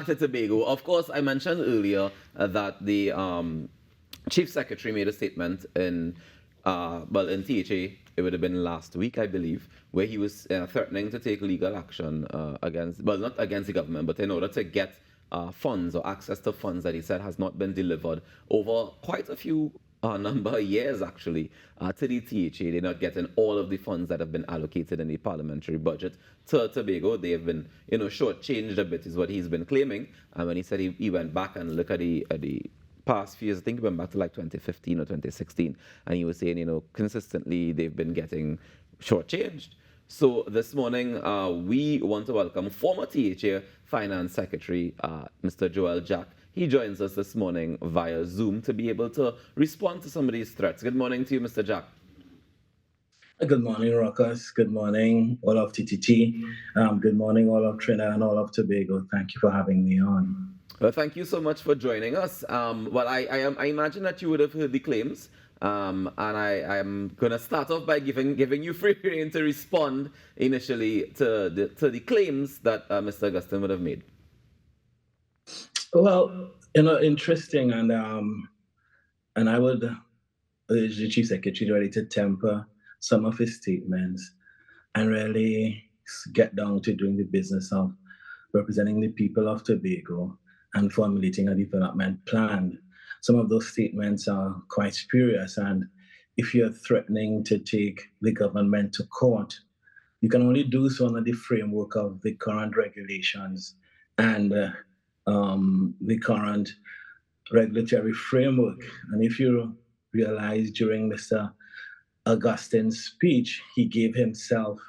back to Tobago. Of course, I mentioned earlier that the chief secretary made a statement in THA. It would have been last week, I believe, where he was threatening to take legal action against, well, not against the government, but in order to get funds or access to funds that he said has not been delivered over quite a few number of years, actually, to the THA. They're not getting all of the funds that have been allocated in the parliamentary budget to Tobago. They have been, shortchanged a bit, is what he's been claiming. And when he said he went back and looked at the past few years, I think he went back to like 2015 or 2016, and he was saying, consistently they've been getting shortchanged. So this morning, we want to welcome former THA Finance Secretary, Mr. Joel Jack. He joins us this morning via Zoom to be able to respond to some of these threats. Good morning to you, Mr. Jack. Good morning, Ruckus. Good morning, all of TTT. Good morning, all of Trinidad and all of Tobago. Thank you for having me on. Well, thank you so much for joining us. I imagine that you would have heard the claims, and I am going to start off by giving you free rein to respond initially to the claims that Mr. Augustine would have made. Well, interesting, and I would urge the Chief Secretary really to temper some of his statements and really get down to doing the business of representing the people of Tobago and formulating a development plan. Some of those statements are quite spurious, and if you're threatening to take the government to court, you can only do so under the framework of the current regulations and the current regulatory framework. And if you realize during Mr. Augustine's speech, he gave himself,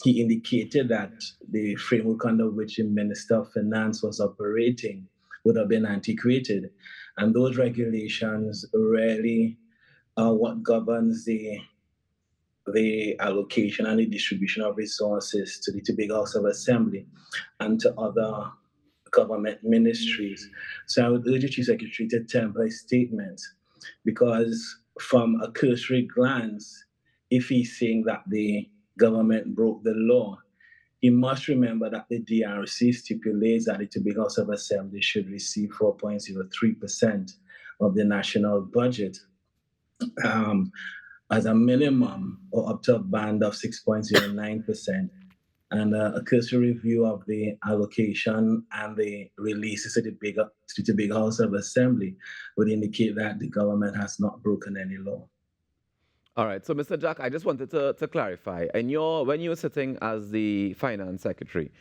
he indicated that the framework under which the Minister of Finance was operating would have been antiquated. And those regulations really are what governs the allocation and the distribution of resources to the Tobago House of Assembly and to other government ministries. So I would urge the Chief Secretary to temper his statements, because from a cursory glance, if he's saying that the government broke the law, he must remember that the DRC stipulates that the Tobago House of Assembly should receive 4.03% of the national budget as a minimum, or up to a band of 6.09%. And a cursory review of the allocation and the releases to the Tobago House of Assembly would indicate that the government has not broken any law. All right. So, Mr. Jack, I just wanted to clarify. And when you were sitting as the finance secretary,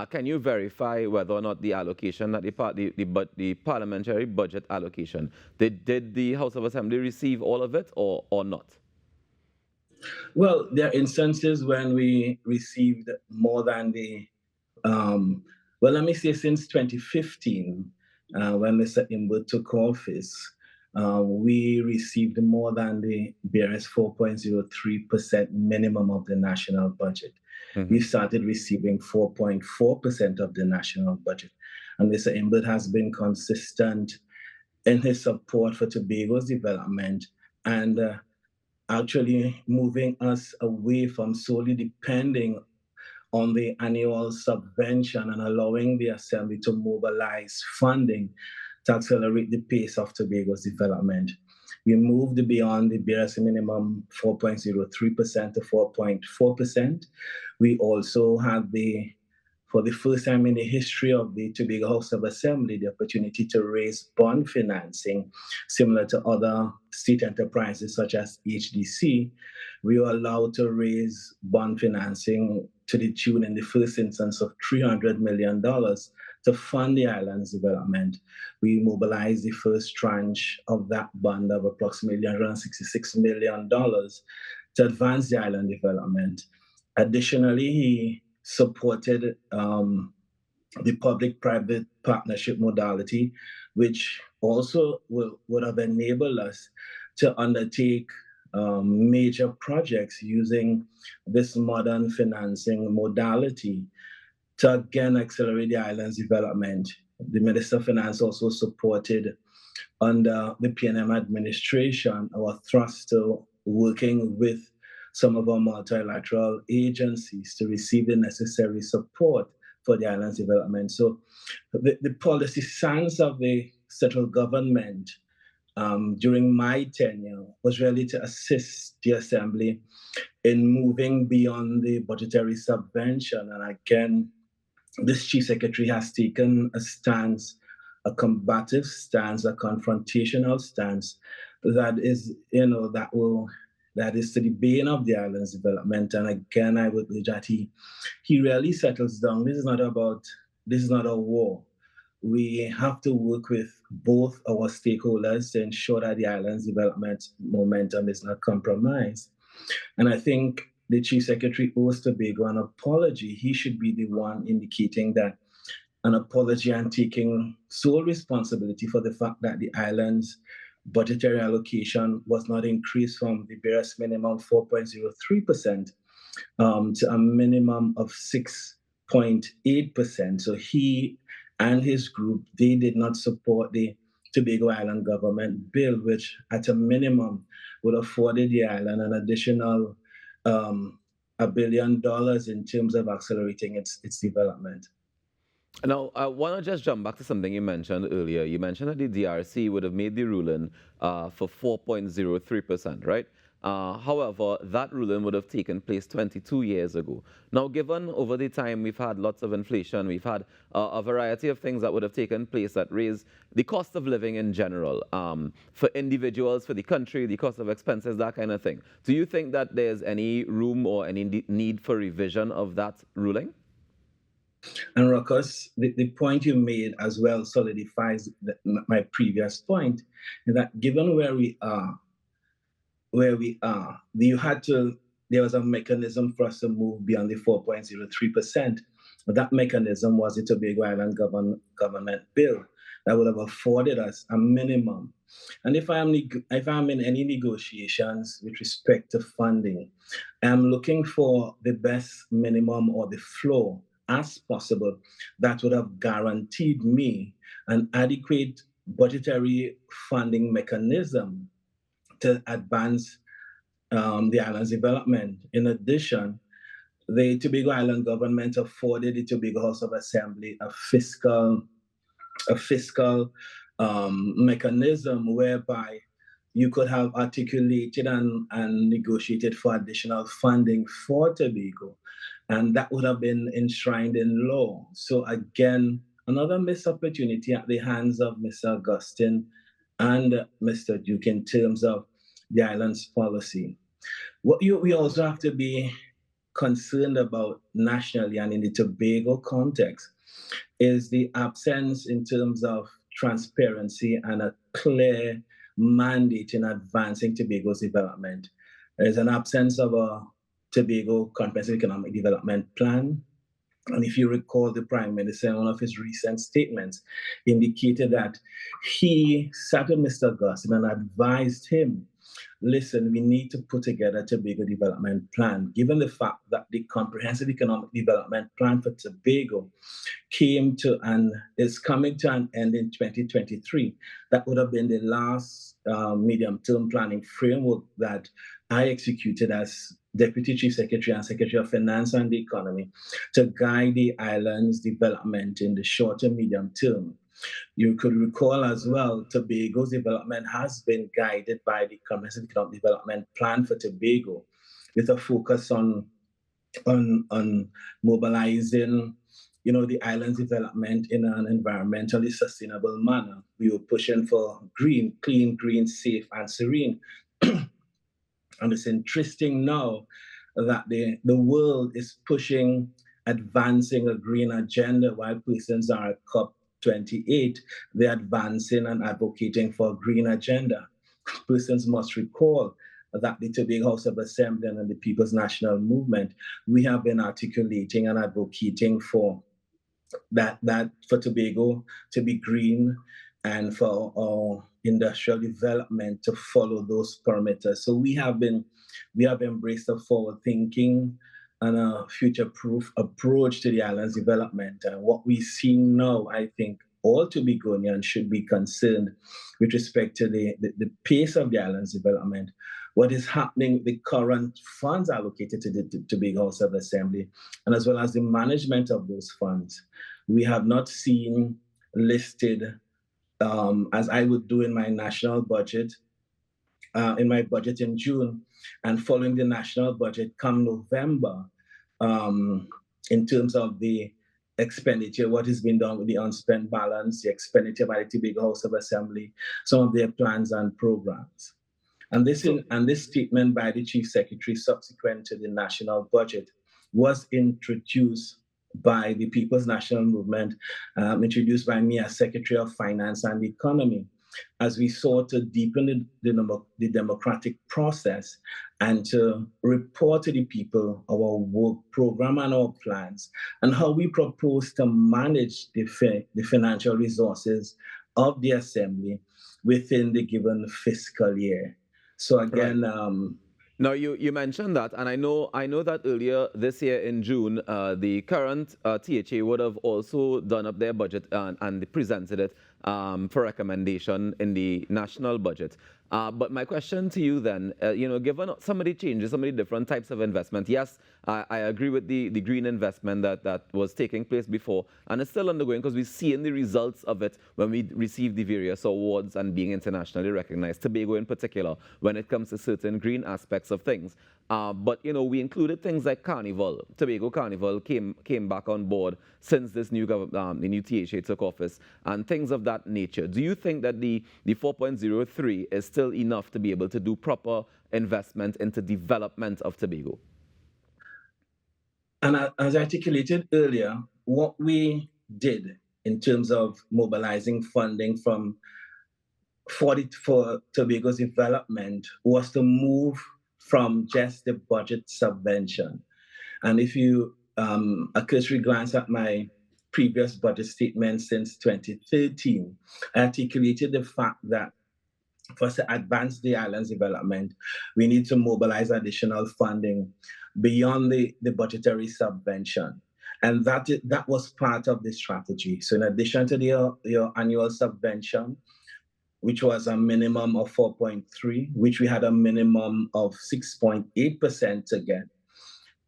can you verify whether or not the allocation, that the parliamentary budget allocation, did the House of Assembly receive all of it or not? Well, there are instances when we received more than let me say since 2015, when Mr. Imber took office, we received more than the barest 4.03% minimum of the national budget. Mm-hmm. We started receiving 4.4% of the national budget. And Mr. Imber has been consistent in his support for Tobago's development and actually moving us away from solely depending on the annual subvention and allowing the Assembly to mobilize funding to accelerate the pace of Tobago's development. We moved beyond the barest minimum 4.03% to 4.4%. We also had for the first time in the history of the Tobago House of Assembly, the opportunity to raise bond financing, similar to other state enterprises such as HDC. We were allowed to raise bond financing to the tune in the first instance of $300 million to fund the island's development. We mobilized the first tranche of that bond of approximately $166 million to advance the island development. Additionally, he supported the public-private partnership modality, which also would have enabled us to undertake major projects using this modern financing modality to again accelerate the island's development. The Minister of Finance also supported, under the PNM administration, our thrust to working with some of our multilateral agencies to receive the necessary support for the island's development. So the policy stance of the central government during my tenure was really to assist the Assembly in moving beyond the budgetary subvention. And again, this chief secretary has taken a stance, a combative stance, a confrontational stance that is, that is to the bane of the island's development. And again, I would urge that he really settles down. This is not a war. We have to work with both our stakeholders to ensure that the island's development momentum is not compromised. And I think the Chief Secretary owes Tobago an apology. He should be the one indicating that an apology and taking sole responsibility for the fact that the island's budgetary allocation was not increased from the barest minimum 4.03% to a minimum of 6.8%. So he and his group, they did not support the Tobago Island government bill, which at a minimum would have afforded the island an additional $1 billion in terms of accelerating its development. Now, I want to just jump back to something you mentioned earlier. You mentioned that the DRC would have made the ruling for 4.03%, right? However, that ruling would have taken place 22 years ago. Now, given over the time we've had lots of inflation, we've had a variety of things that would have taken place that raise the cost of living in general for individuals, for the country, the cost of expenses, that kind of thing. Do you think that there's any room or any need for revision of that ruling? And Ruckus, the point you made as well solidifies my previous point, that given where we are, there was a mechanism for us to move beyond the 4.03%. That mechanism was the Tobago Island government bill that would have afforded us a minimum. And if I'm in any negotiations with respect to funding, I'm looking for the best minimum or the floor as possible that would have guaranteed me an adequate budgetary funding mechanism to advance the island's development. In addition, the Tobago Island government afforded the Tobago House of Assembly a fiscal mechanism whereby you could have articulated and negotiated for additional funding for Tobago, and that would have been enshrined in law. So again, another missed opportunity at the hands of Mr. Augustine and Mr. Duke in terms of the island's policy. What we also have to be concerned about nationally and in the Tobago context is the absence in terms of transparency and a clear mandate in advancing Tobago's development. There's an absence of a Tobago Comprehensive Economic Development Plan. And if you recall, the Prime Minister, in one of his recent statements, indicated that he sat with Mr. Augustine and advised him, listen, we need to put together a Tobago development plan. Given the fact that the Comprehensive Economic Development Plan for Tobago is coming to an end in 2023, that would have been the last medium-term planning framework that I executed as Deputy Chief Secretary and Secretary of Finance and the Economy to guide the island's development in the short and medium term. You could recall as well, Tobago's development has been guided by the Comprehensive Economic Development Plan for Tobago, with a focus on mobilizing, the island's development in an environmentally sustainable manner. We were pushing for green, clean, green, safe, and serene. And it's interesting now that the world is advancing a green agenda while persons are at COP28, they're advancing and advocating for a green agenda. Persons must recall that the Tobago House of Assembly and the People's National Movement, we have been articulating and advocating for that for Tobago to be green and for our industrial development to follow those parameters. So we have embraced a forward-thinking and a future-proof approach to the island's development. And what we see now, I think all Tobagonians should be concerned with respect to the pace of the island's development. what is happening, the current funds allocated to the Tobago House of Assembly, and as well as the management of those funds. We have not seen listed, as I would do in my national budget, in my budget in June, and following the national budget come November, in terms of the expenditure, what has been done with the unspent balance, the expenditure by the Tobago House of Assembly, some of their plans and programs. And this statement by the Chief Secretary subsequent to the national budget was introduced by the People's National Movement, introduced by me as Secretary of Finance and Economy, as we sought to deepen the democratic process and to report to the people our work program and our plans and how we propose to manage the financial resources of the Assembly within the given fiscal year. So again, right. Now you mentioned that, and I know that earlier this year in June, the current THA would have also done up their budget and presented it for recommendation in the national budget. But my question to you then, given some of the changes, some of the different types of investment, yes, I agree with the green investment that was taking place before, and it's still undergoing because we're seeing the results of it when we receive the various awards and being internationally recognized, Tobago in particular, when it comes to certain green aspects of things. But we included things like Carnival. Tobago Carnival came back on board since this new the new THA took office, and things of that nature. Do you think that the 4.03 is still enough to be able to do proper investment into development of Tobago? And as articulated earlier, what we did in terms of mobilizing funding for Tobago's development was to move from just the budget subvention. And if you a cursory glance at my previous budget statement since 2013, I articulated the fact that for us to advance the island's development, we need to mobilize additional funding beyond the budgetary subvention. And that was part of the strategy. So in addition to your annual subvention, which was a minimum of 4.3, which we had a minimum of 6.8% to get,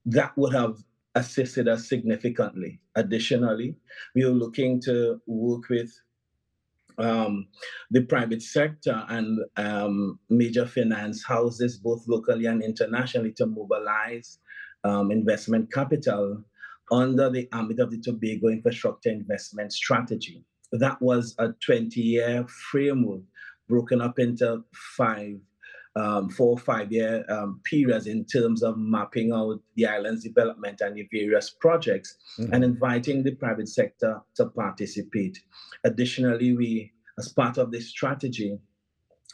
that would have assisted us significantly. Additionally, we were looking to work with the private sector and major finance houses, both locally and internationally, to mobilize investment capital under the ambit of the Tobago Infrastructure Investment Strategy. That was a 20-year framework broken up into 4 or 5 year periods in terms of mapping out the island's development and the various projects, and inviting the private sector to participate. Additionally, we, as part of this strategy,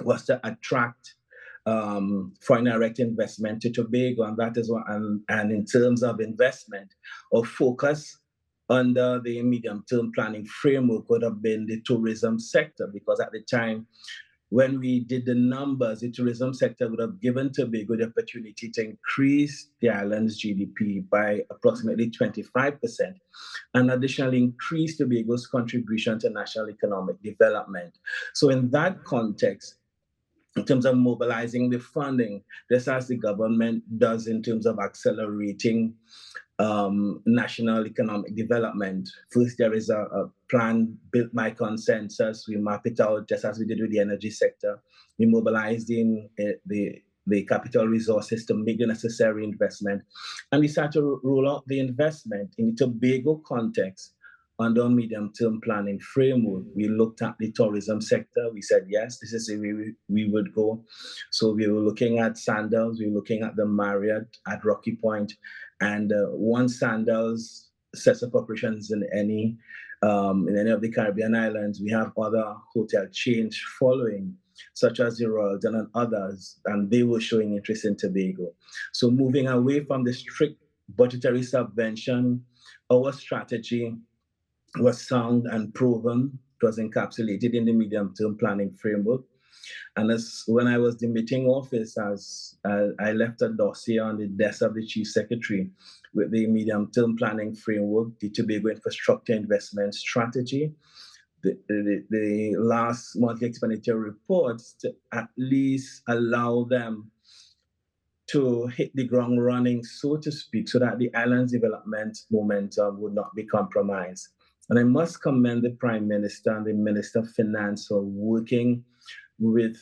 was to attract foreign direct investment to Tobago, and that is what, and in terms of investment, our focus under the medium-term planning framework would have been the tourism sector, because at the time, when we did the numbers, the tourism sector would have given Tobago the opportunity to increase the island's GDP by approximately 25%, and additionally increase Tobago's contribution to national economic development. So in that context, in terms of mobilizing the funding, just as the government does in terms of accelerating national economic development. First, there is a plan built by consensus. We map it out just as we did with the energy sector. We mobilized the capital resources to make the necessary investment. And we started to roll out the investment in the Tobago context. Under medium-term planning framework, we looked at the tourism sector. We said, yes, this is the way we would go. So we were looking at Sandals, we were looking at the Marriott at Rocky Point, and once Sandals sets up operations in any of the Caribbean islands, we have other hotel chains following, such as the Royalton and others, and they were showing interest in Tobago. So moving away from the strict budgetary subvention, our strategy was sound and proven. It was encapsulated in the medium-term planning framework. And when I was demitting office, I left a dossier on the desk of the Chief Secretary with the medium-term planning framework, the Tobago Infrastructure Investment Strategy, the last monthly expenditure reports, to at least allow them to hit the ground running, so to speak, so that the island's development momentum would not be compromised. And I must commend the Prime Minister and the Minister of Finance for working with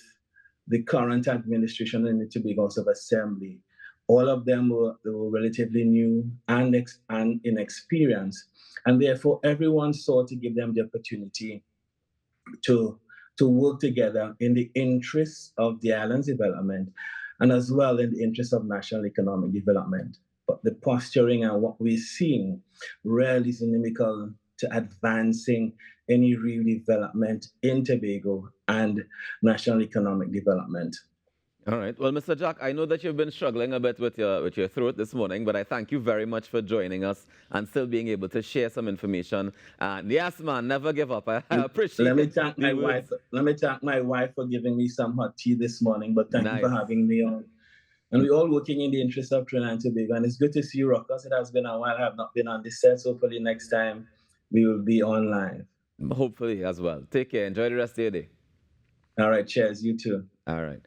the current administration in the Tobago House of Assembly. All of them were relatively new and inexperienced, and therefore everyone sought to give them the opportunity to work together in the interests of the island's development and as well in the interest of national economic development. But the posturing and what we're seeing really is inimical to advancing any real development in Tobago and national economic development. All right. Well, Mr. Jack, I know that you've been struggling a bit with your throat this morning, but I thank you very much for joining us and still being able to share some information. And yes, man, never give up. I appreciate Let me it. thank my wife. Let me thank my wife for giving me some hot tea this morning. But thank you for having me on. And we're all working in the interest of Trinidad and Tobago. And it's good to see you, Ruckus. It has been a while. I have not been on this set. So hopefully next time we will be on live. Hopefully as well. Take care. Enjoy the rest of your day. All right. Cheers. You too. All right.